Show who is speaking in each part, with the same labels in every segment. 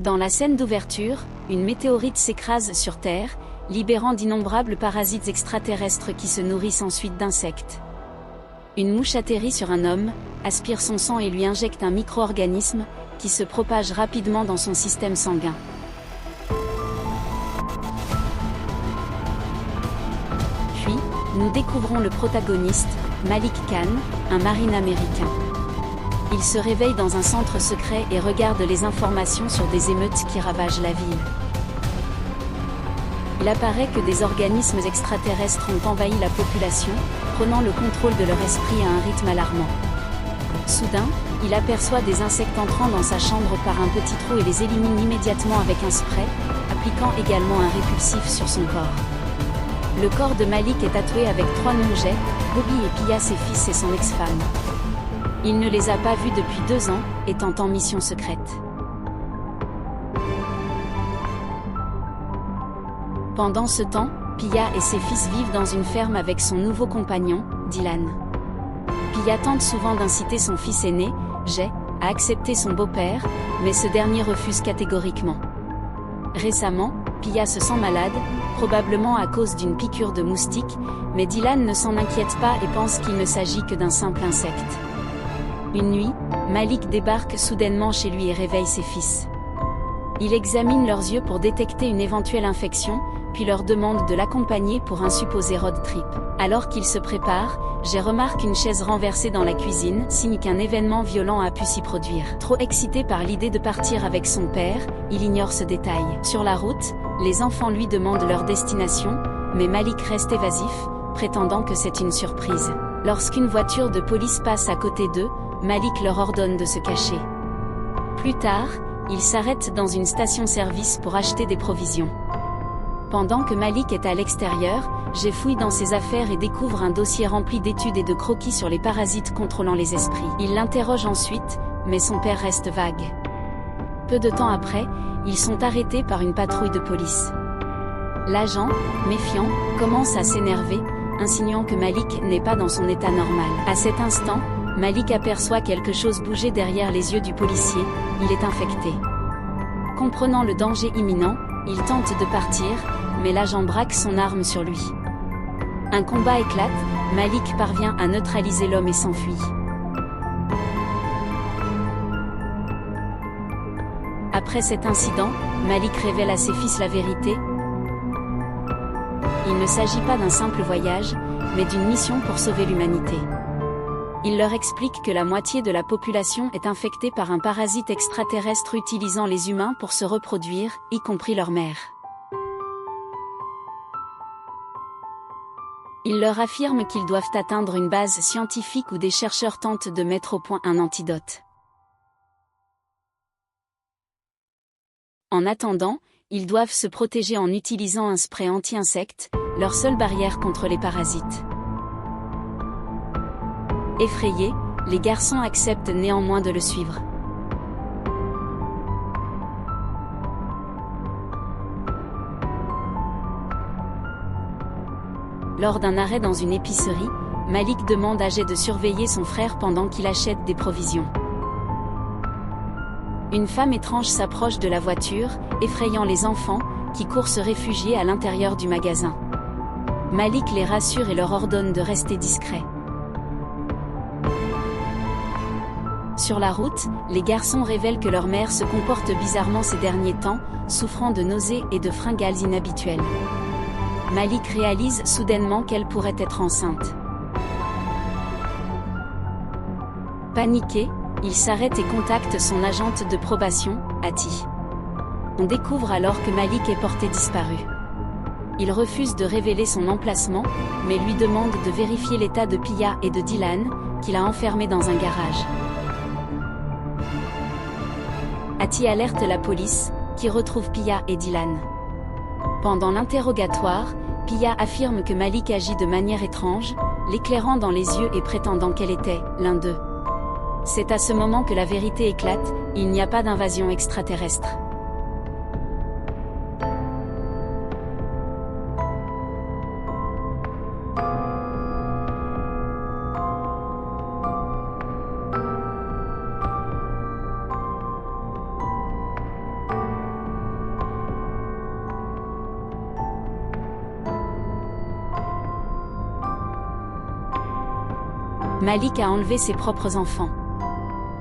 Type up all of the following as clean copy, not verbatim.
Speaker 1: Dans la scène d'ouverture, une météorite s'écrase sur Terre, libérant d'innombrables parasites extraterrestres qui se nourrissent ensuite d'insectes. Une mouche atterrit sur un homme, aspire son sang et lui injecte un micro-organisme, qui se propage rapidement dans son système sanguin. Puis, nous découvrons le protagoniste, Malik Khan, un marine américain. Il se réveille dans un centre secret et regarde les informations sur des émeutes qui ravagent la ville. Il apparaît que des organismes extraterrestres ont envahi la population, prenant le contrôle de leur esprit à un rythme alarmant. Soudain, il aperçoit des insectes entrant dans sa chambre par un petit trou et les élimine immédiatement avec un spray, appliquant également un répulsif sur son corps. Le corps de Malik est tatoué avec 3 noms Jay, Bobby et Pia, ses fils et son ex-femme. Il ne les a pas vus depuis 2 ans, étant en mission secrète. Pendant ce temps, Pia et ses fils vivent dans une ferme avec son nouveau compagnon, Dylan. Pia tente souvent d'inciter son fils aîné, Jay, à accepter son beau-père, mais ce dernier refuse catégoriquement. Récemment, Pia se sent malade, probablement à cause d'une piqûre de moustique, mais Dylan ne s'en inquiète pas et pense qu'il ne s'agit que d'un simple insecte. Une nuit, Malik débarque soudainement chez lui et réveille ses fils. Il examine leurs yeux pour détecter une éventuelle infection, puis leur demande de l'accompagner pour un supposé road trip. Alors qu'il se prépare, Jay remarque une chaise renversée dans la cuisine, signe qu'un événement violent a pu s'y produire. Trop excité par l'idée de partir avec son père, il ignore ce détail. Sur la route, les enfants lui demandent leur destination, mais Malik reste évasif, prétendant que c'est une surprise. Lorsqu'une voiture de police passe à côté d'eux, Malik leur ordonne de se cacher. Plus tard, il s'arrête dans une station-service pour acheter des provisions. Pendant que Malik est à l'extérieur, Jay fouille dans ses affaires et découvre un dossier rempli d'études et de croquis sur les parasites contrôlant les esprits. Il l'interroge ensuite, mais son père reste vague. Peu de temps après, ils sont arrêtés par une patrouille de police. L'agent, méfiant, commence à s'énerver, insinuant que Malik n'est pas dans son état normal. À cet instant, Malik aperçoit quelque chose bouger derrière les yeux du policier, il est infecté. Comprenant le danger imminent, il tente de partir, mais l'agent braque son arme sur lui. Un combat éclate, Malik parvient à neutraliser l'homme et s'enfuit. Après cet incident, Malik révèle à ses fils la vérité. Il ne s'agit pas d'un simple voyage, mais d'une mission pour sauver l'humanité. Il leur explique que la moitié de la population est infectée par un parasite extraterrestre utilisant les humains pour se reproduire, y compris leur mère. Il leur affirme qu'ils doivent atteindre une base scientifique où des chercheurs tentent de mettre au point un antidote. En attendant, ils doivent se protéger en utilisant un spray anti-insectes, leur seule barrière contre les parasites. Effrayés, les garçons acceptent néanmoins de le suivre. Lors d'un arrêt dans une épicerie, Malik demande à Jay de surveiller son frère pendant qu'il achète des provisions. Une femme étrange s'approche de la voiture, effrayant les enfants, qui courent se réfugier à l'intérieur du magasin. Malik les rassure et leur ordonne de rester discrets. Sur la route, les garçons révèlent que leur mère se comporte bizarrement ces derniers temps, souffrant de nausées et de fringales inhabituelles. Malik réalise soudainement qu'elle pourrait être enceinte. Paniqué, il s'arrête et contacte son agente de probation, Hattie. On découvre alors que Malik est porté disparu. Il refuse de révéler son emplacement, mais lui demande de vérifier l'état de Pia et de Dylan, qu'il a enfermés dans un garage. Hattie alerte la police, qui retrouve Pia et Dylan. Pendant l'interrogatoire, Pia affirme que Malik agit de manière étrange, l'éclairant dans les yeux et prétendant qu'elle était l'un d'eux. C'est à ce moment que la vérité éclate, il n'y a pas d'invasion extraterrestre. Malik a enlevé ses propres enfants.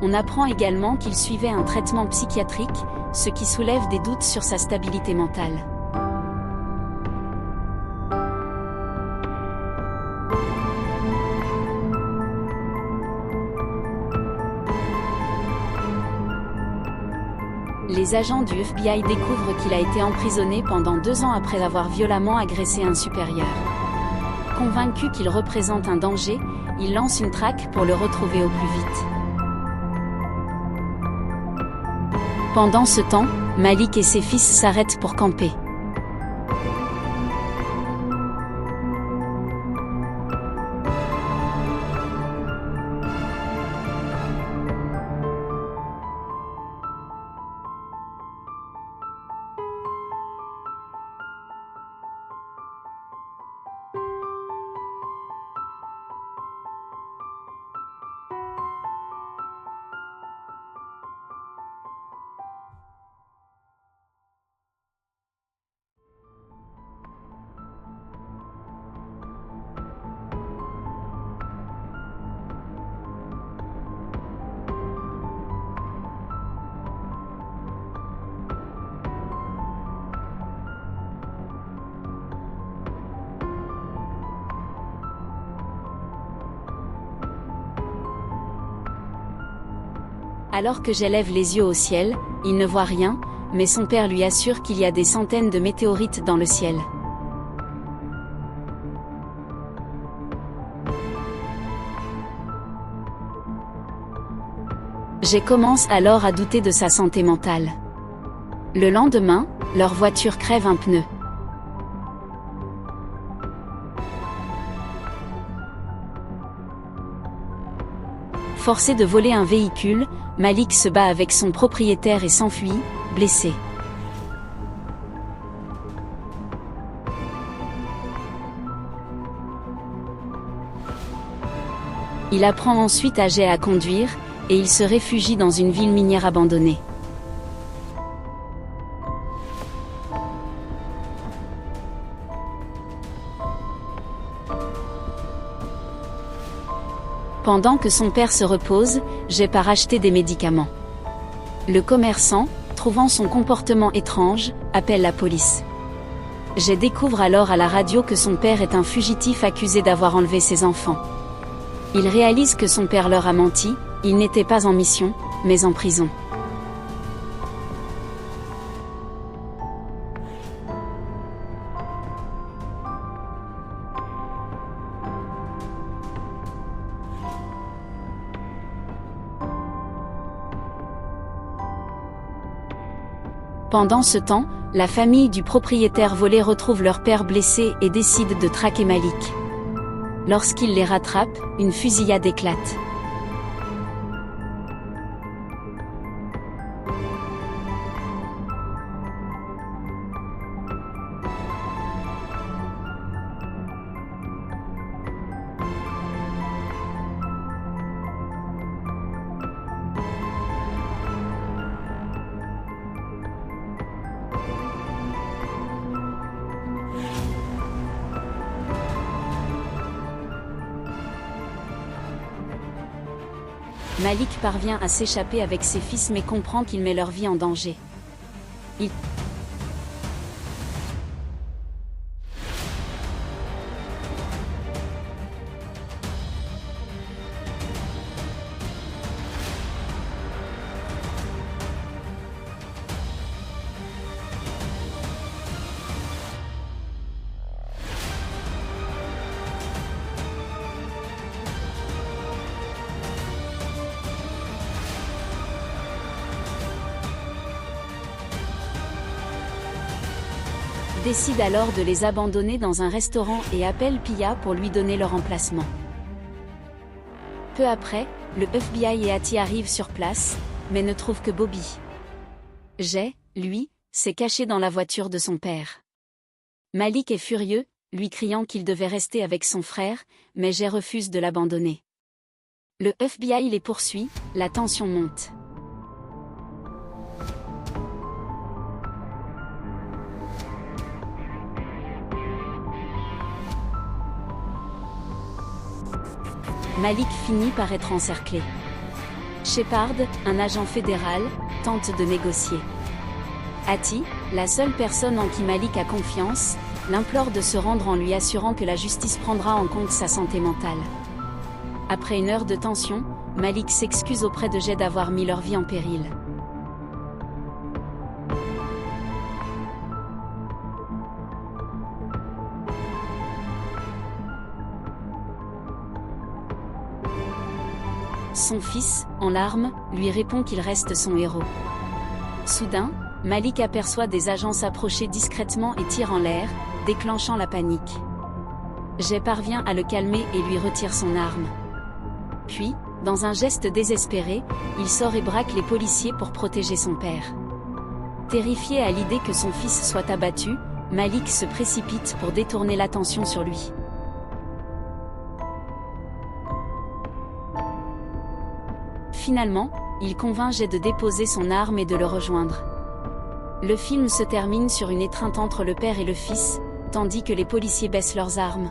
Speaker 1: On apprend également qu'il suivait un traitement psychiatrique, ce qui soulève des doutes sur sa stabilité mentale. Les agents du FBI découvrent qu'il a été emprisonné pendant 2 ans après avoir violemment agressé un supérieur. Convaincu qu'il représente un danger, il lance une traque pour le retrouver au plus vite. Pendant ce temps, Malik et ses fils s'arrêtent pour camper. Alors que j'élève les yeux au ciel, il ne voit rien, mais son père lui assure qu'il y a des centaines de météorites dans le ciel. Je commence alors à douter de sa santé mentale. Le lendemain, leur voiture crève un pneu. Forcé de voler un véhicule, Malik se bat avec son propriétaire et s'enfuit, blessé. Il apprend ensuite à Jay à conduire, et il se réfugie dans une ville minière abandonnée. Pendant que son père se repose, Jay part acheter des médicaments. Le commerçant, trouvant son comportement étrange, appelle la police. Jay découvre alors à la radio que son père est un fugitif accusé d'avoir enlevé ses enfants. Il réalise que son père leur a menti, il n'était pas en mission, mais en prison. Pendant ce temps, la famille du propriétaire volé retrouve leur père blessé et décide de traquer Malik. Lorsqu'il les rattrape, une fusillade éclate. Malik parvient à s'échapper avec ses fils mais comprend qu'il met leur vie en danger. Décide alors de les abandonner dans un restaurant et appelle Pia pour lui donner leur emplacement. Peu après, le FBI et Hattie arrivent sur place, mais ne trouvent que Bobby. Jay, lui, s'est caché dans la voiture de son père. Malik est furieux, lui criant qu'il devait rester avec son frère, mais Jay refuse de l'abandonner. Le FBI les poursuit, la tension monte. Malik finit par être encerclé. Shepard, un agent fédéral, tente de négocier. Hattie, la seule personne en qui Malik a confiance, l'implore de se rendre en lui assurant que la justice prendra en compte sa santé mentale. Après une heure de tension, Malik s'excuse auprès de Jay d'avoir mis leur vie en péril. Son fils, en larmes, lui répond qu'il reste son héros. Soudain, Malik aperçoit des agents s'approcher discrètement et tire en l'air, déclenchant la panique. Jay parvient à le calmer et lui retire son arme. Puis, dans un geste désespéré, il sort et braque les policiers pour protéger son père. Terrifié à l'idée que son fils soit abattu, Malik se précipite pour détourner l'attention sur lui. Finalement, il convainc Jay de déposer son arme et de le rejoindre. Le film se termine sur une étreinte entre le père et le fils, tandis que les policiers baissent leurs armes.